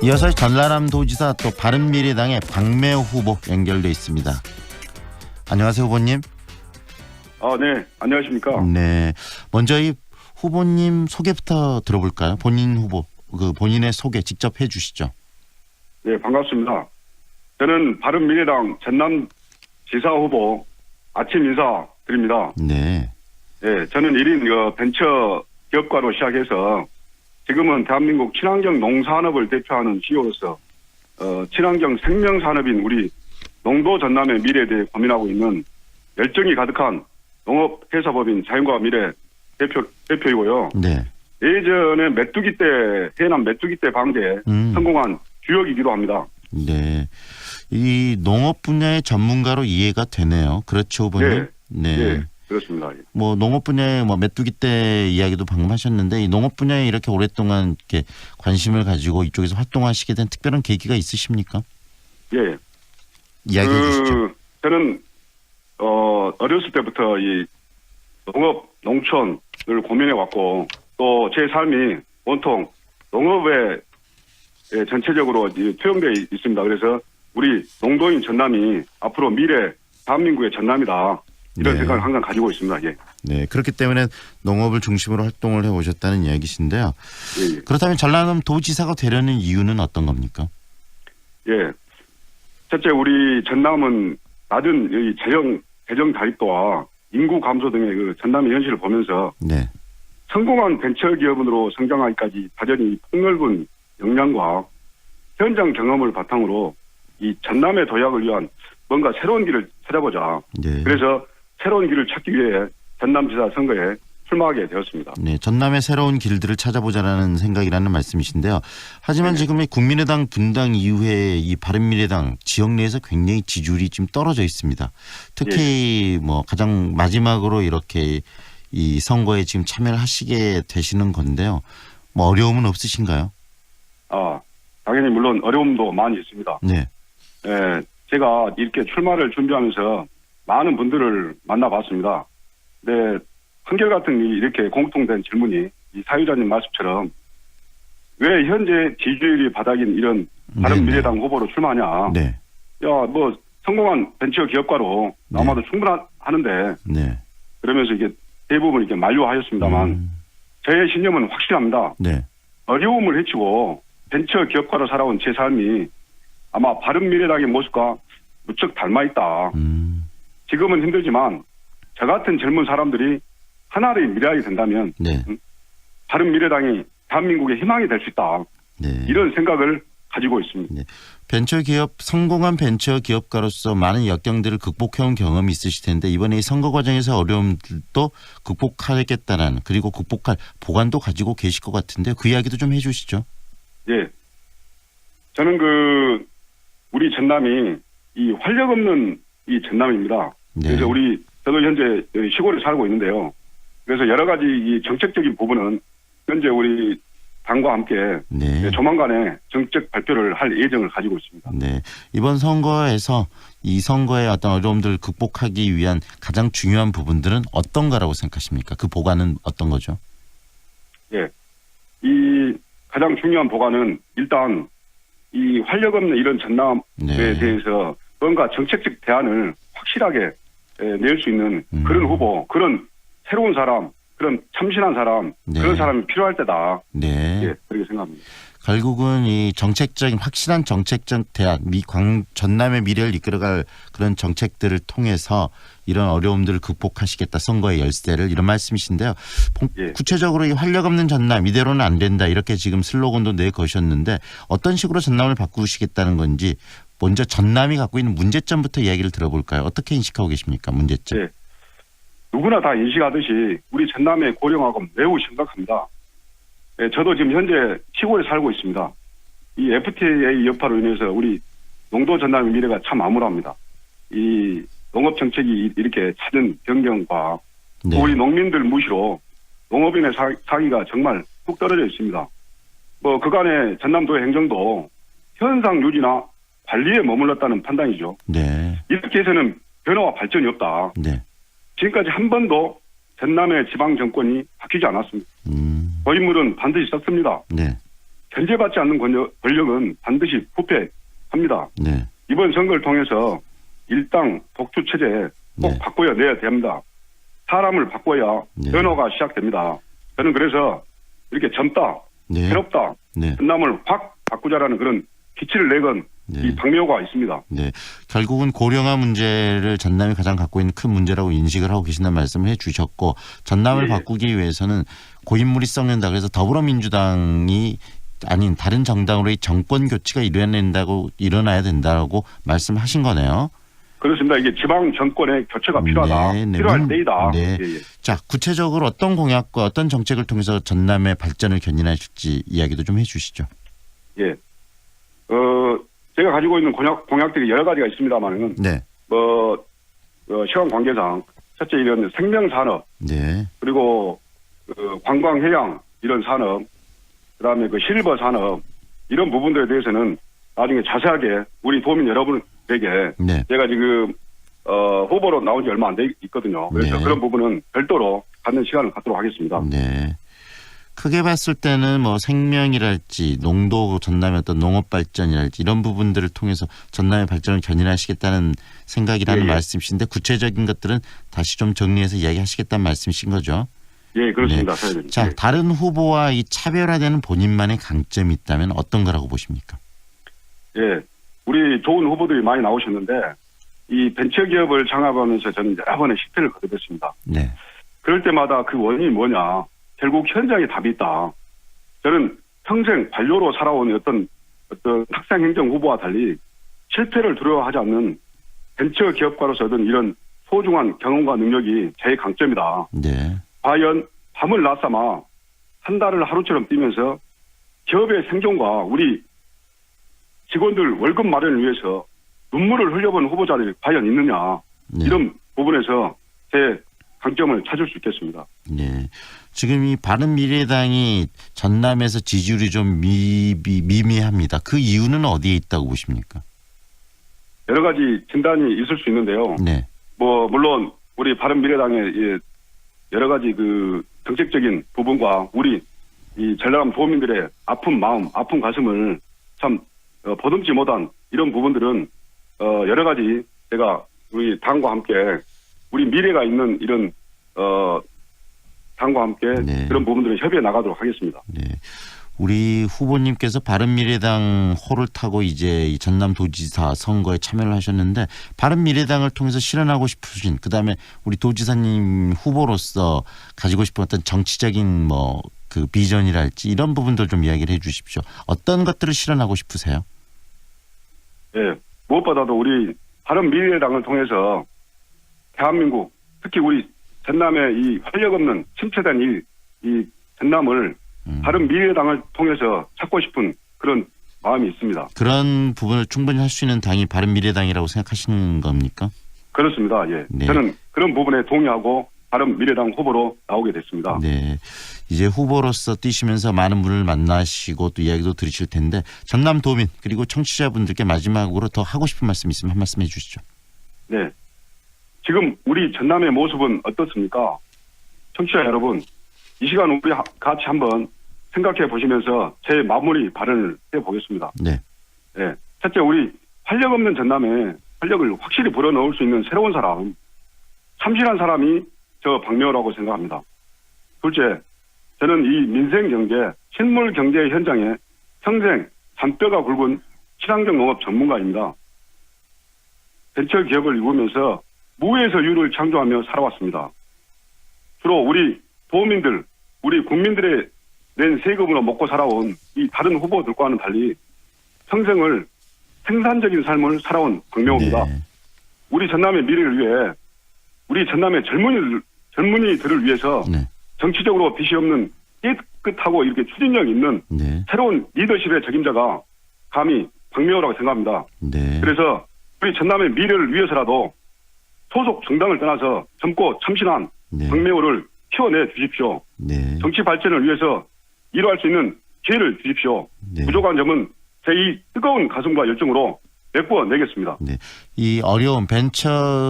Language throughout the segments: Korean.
이어서 전라남 도지사 또 바른미래당의 박매호 후보 연결돼 있습니다. 안녕하세요, 후보님. 네. 안녕하십니까. 네. 먼저 이 후보님 소개부터 들어볼까요? 본인 후보, 본인의 소개 직접 해주시죠. 네, 반갑습니다. 저는 바른미래당 전남지사 후보 아침 인사드립니다. 네. 네, 저는 1인 벤처 기업가로 시작해서 지금은 대한민국 친환경 농산업을 대표하는 CEO로서 친환경 생명산업인 우리 농도 전남의 미래에 대해 고민하고 있는 열정이 가득한 농업회사법인 자연과 미래 대표이고요. 네. 예전에 메뚜기 때 해남 메뚜기 때 방제에 성공한 주역이기도 합니다. 네. 이 농업 분야의 전문가로 이해가 되네요. 그렇죠, 후보님? 네. 네. 그렇습니다. 뭐 농업 분야의 메뚜기 때 이야기도 방금 하셨는데 이 농업 분야에 이렇게 오랫동안 이렇게 관심을 가지고 이쪽에서 활동하시게 된 특별한 계기가 있으십니까? 예. 이야기해 주시죠. 저는 어렸을 때부터 이 농업 농촌을 고민해 왔고 또 제 삶이 온통 농업에 전체적으로 투영되어 있습니다. 그래서 우리 농도인 전남이 앞으로 미래 대한민국의 전남이다. 이런 생각을 항상 가지고 있습니다. 예. 네, 그렇기 때문에 농업을 중심으로 활동을 해오셨다는 이야기신데요. 예. 그렇다면 전라남 도지사가 되려는 이유는 어떤 겁니까? 예. 첫째, 우리 전남은 낮은 이 재정 다립도와 인구 감소 등의 그 전남의 현실을 보면서 네. 성공한 벤처기업으로 성장하기까지 다전히 폭넓은 역량과 현장 경험을 바탕으로 이 전남의 도약을 위한 뭔가 새로운 길을 찾아보자. 네. 그래서 새로운 길을 찾기 위해 전남지사 선거에 출마하게 되었습니다. 네, 전남의 새로운 길들을 찾아보자라는 생각이라는 말씀이신데요. 하지만 지금 이 국민의당 분당 이후에 이 바른미래당 지역 내에서 굉장히 지지율이 지금 떨어져 있습니다. 특히 뭐 가장 마지막으로 이렇게 이 선거에 지금 참여를 하시게 되시는 건데요. 뭐 어려움은 없으신가요? 당연히 물론 어려움도 많이 있습니다. 네. 제가 이렇게 출마를 준비하면서 많은 분들을 만나봤습니다. 네, 한결같은 이렇게 공통된 질문이 이 사유자님 말씀처럼 왜 현재 지지율이 바닥인 이런 바른미래당 후보로 출마하냐. 네. 뭐 성공한 벤처 기업가로 아마도 충분하는데 그러면서 이게 대부분 이렇게 만류하였습니다만 저의 신념은 확실합니다. 네. 어려움을 헤치고 벤처 기업가로 살아온 제 삶이 아마 바른미래당의 모습과 무척 닮아있다. 지금은 힘들지만 저 같은 젊은 사람들이 하나의 미래가 된다면 바른미래당이 대한민국의 희망이 될 수 있다. 이런 생각을 가지고 있습니다. 성공한 벤처 기업가로서 많은 역경들을 극복해온 경험이 있으실 텐데 이번에 이 선거 과정에서 어려움들도 극복하겠다는 그리고 극복할 보관도 가지고 계실 것 같은데 그 이야기도 좀 해주시죠. 예. 저는 우리 전남이 이 활력 없는 이 전남입니다. 그래서 저도 현재 시골에 살고 있는데요. 그래서 여러 가지 이 정책적인 부분은 현재 우리 당과 함께 조만간에 정책 발표를 할 예정을 가지고 있습니다. 네. 이번 선거에서 이 선거의 어떤 어려움들을 극복하기 위한 가장 중요한 부분들은 어떤 거라고 생각하십니까? 그 보관은 어떤 거죠? 예. 이 가장 중요한 보관은 일단 이 활력 없는 이런 전남에 대해서 뭔가 정책적 대안을 확실하게 낼 수 있는 그런 후보, 그런 새로운 사람, 그런 참신한 사람, 그런 사람이 필요할 때다. 예, 그렇게 생각합니다. 결국은 이 확실한 정책적 대안, 전남의 미래를 이끌어갈 그런 정책들을 통해서 이런 어려움들을 극복하시겠다. 선거의 열쇠를 이런 말씀이신데요. 구체적으로 이 활력 없는 전남 이대로는 안 된다. 이렇게 지금 슬로건도 내거셨는데 어떤 식으로 전남을 바꾸시겠다는 건지 먼저 전남이 갖고 있는 문제점부터 이야기를 들어볼까요? 어떻게 인식하고 계십니까? 문제점. 네. 누구나 다 인식하듯이 우리 전남의 고령화가 매우 심각합니다. 저도 지금 현재 시골에 살고 있습니다. 이 FTA 여파로 인해서 우리 농도 전남의 미래가 참 암울합니다. 이 농업 정책이 이렇게 잦은 변경과 우리 농민들 무시로 농업인의 사기가 정말 뚝 떨어져 있습니다. 뭐 그간의 전남도의 행정도 현상 유지나 관리에 머물렀다는 판단이죠. 이렇게 해서는 변화와 발전이 없다. 지금까지 한 번도 전남의 지방 정권이 바뀌지 않았습니다. 고인물은 반드시 썼습니다. 견제받지 않는 권력은 반드시 부패합니다. 네. 이번 선거를 통해서 일당 독주 체제 꼭 네. 바꿔야 됩니다. 사람을 바꿔야 네. 변화가 시작됩니다. 저는 그래서 이렇게 젊다, 네. 새롭다, 네. 전남을 확 바꾸자라는 그런 기치를 내건 네. 이 박명호가 있습니다. 네. 결국은 고령화 문제를 전남이 가장 갖고 있는 큰 문제라고 인식을 하고 계신다는 말씀을 해 주셨고 전남을 예. 바꾸기 위해서는 고인물이 썩는다 그래서 더불어민주당이 아닌 다른 정당으로의 정권 교체가 일어나야 된다고 말씀하신 거네요. 그렇습니다. 이게 지방 정권의 교체가 필요하다. 네, 네. 필요할 때이다. 네. 예, 예. 자, 구체적으로 어떤 공약과 어떤 정책을 통해서 전남의 발전을 견인하실지 이야기도 좀 해 주시죠. 예. 제가 가지고 있는 공약들이 여러 가지가 있습니다만은, 네. 시간 관계상, 첫째 이런 생명산업, 네. 그리고, 관광, 해양, 이런 산업, 그 다음에 실버 산업, 이런 부분들에 대해서는 나중에 자세하게 우리 도민 여러분에게 네. 제가 지금, 후보로 나온 지 얼마 안 돼 있거든요. 그래서 네. 그런 부분은 별도로 갖는 시간을 갖도록 하겠습니다. 네. 크게 봤을 때는 뭐 생명이랄지 농도 전남의 어떤 농업 발전이랄지 이런 부분들을 통해서 전남의 발전을 견인하시겠다는 생각이라는 예, 예. 말씀이신데 구체적인 것들은 다시 좀 정리해서 이야기하시겠다는 말씀이신 거죠. 예, 그렇습니다. 사회자님. 자, 예. 다른 후보와 이 차별화되는 본인만의 강점이 있다면 어떤 거라고 보십니까? 예, 우리 좋은 후보들이 많이 나오셨는데 이 벤처기업을 창업하면서 저는 여러 번의 실패를 거듭했습니다. 네. 그럴 때마다 그 원인이 뭐냐? 결국 현장에 답이 있다. 저는 평생 관료로 살아온 어떤 탁상행정 후보와 달리 실패를 두려워하지 않는 벤처기업가로서 얻은 이런 소중한 경험과 능력이 제 강점이다. 네. 과연 밤을 낮삼아 한 달을 하루처럼 뛰면서 기업의 생존과 우리 직원들 월급 마련을 위해서 눈물을 흘려본 후보자들이 과연 있느냐. 네. 이런 부분에서 제 강점을 찾을 수 있겠습니다. 네. 지금 이 바른미래당이 전남에서 지지율이 좀 미미합니다. 그 이유는 어디에 있다고 보십니까? 여러 가지 진단이 있을 수 있는데요. 네. 물론 우리 바른미래당의 여러 가지 그 정책적인 부분과 우리 이 전남 도민들의 아픈 마음, 아픈 가슴을 참 보듬지 못한 이런 부분들은 여러 가지 제가 우리 당과 함께 우리 미래가 있는 이런 당과 함께 네. 그런 부분들을 협의해 나가도록 하겠습니다. 네. 우리 후보님께서 바른미래당 호를 타고 이제 이 전남도지사 선거에 참여를 하셨는데 바른미래당을 통해서 실현하고 싶으신 그다음에 우리 도지사님 후보로서 가지고 싶은 어떤 정치적인 뭐 그 비전이랄지 이런 부분들 좀 이야기를 해 주십시오. 어떤 것들을 실현하고 싶으세요? 예. 무엇보다도 우리 바른미래당을 통해서 대한민국 특히 우리 전남의 이 활력 없는 침체된 이 전남을 바른미래당을 통해서 찾고 싶은 그런 마음이 있습니다. 그런 부분을 충분히 할 수 있는 당이 바른미래당이라고 생각하시는 겁니까? 그렇습니다. 예. 네. 저는 그런 부분에 동의하고 바른미래당 후보로 나오게 됐습니다. 네. 이제 후보로서 뛰시면서 많은 분을 만나시고 또 이야기도 들으실 텐데 전남 도민 그리고 청취자분들께 마지막으로 더 하고 싶은 말씀 있으면 한 말씀 해 주시죠. 네. 지금 우리 전남의 모습은 어떻습니까? 청취자 여러분, 이 시간 우리 같이 한번 생각해 보시면서 제 마무리 발언을 해보겠습니다. 네. 네. 첫째, 우리 활력 없는 전남에 활력을 확실히 불어넣을 수 있는 새로운 사람, 참신한 사람이 저 박명호라고 생각합니다. 둘째, 저는 이 민생경제, 실물경제 현장에 평생 잔뼈가 굵은 친환경 농업 전문가입니다. 벤처기업을 이루면서 무에서 유를 창조하며 살아왔습니다. 주로 우리 도민들, 우리 국민들의 낸 세금으로 먹고 살아온 이 다른 후보들과는 달리 평생을 생산적인 삶을 살아온 박명호입니다. 네. 우리 전남의 미래를 위해 우리 전남의 젊은이들을 위해서 네. 정치적으로 빛이 없는 깨끗하고 이렇게 추진력 있는 네. 새로운 리더십의 책임자가 감히 박명호라고 생각합니다. 네. 그래서 우리 전남의 미래를 위해서라도 소속 정당을 떠나서 젊고 참신한 네. 박명호를 키워내 주십시오. 네. 정치 발전을 위해서 일할 수 있는 기회를 주십시오. 네. 부족한 점은 제 이 뜨거운 가슴과 열정으로 메꿔내겠습니다. 네. 이 어려운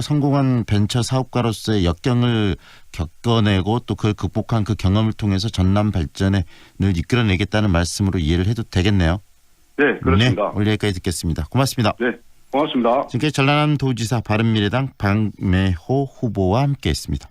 성공한 벤처 사업가로서의 역경을 겪어내고 또 그걸 극복한 그 경험을 통해서 전남 발전을 이끌어내겠다는 말씀으로 이해를 해도 되겠네요. 네, 그렇습니다. 네, 오늘 여기까지 듣겠습니다. 고맙습니다. 네, 고맙습니다. 지금까지 전남도지사 바른미래당 박매호 후보와 함께했습니다.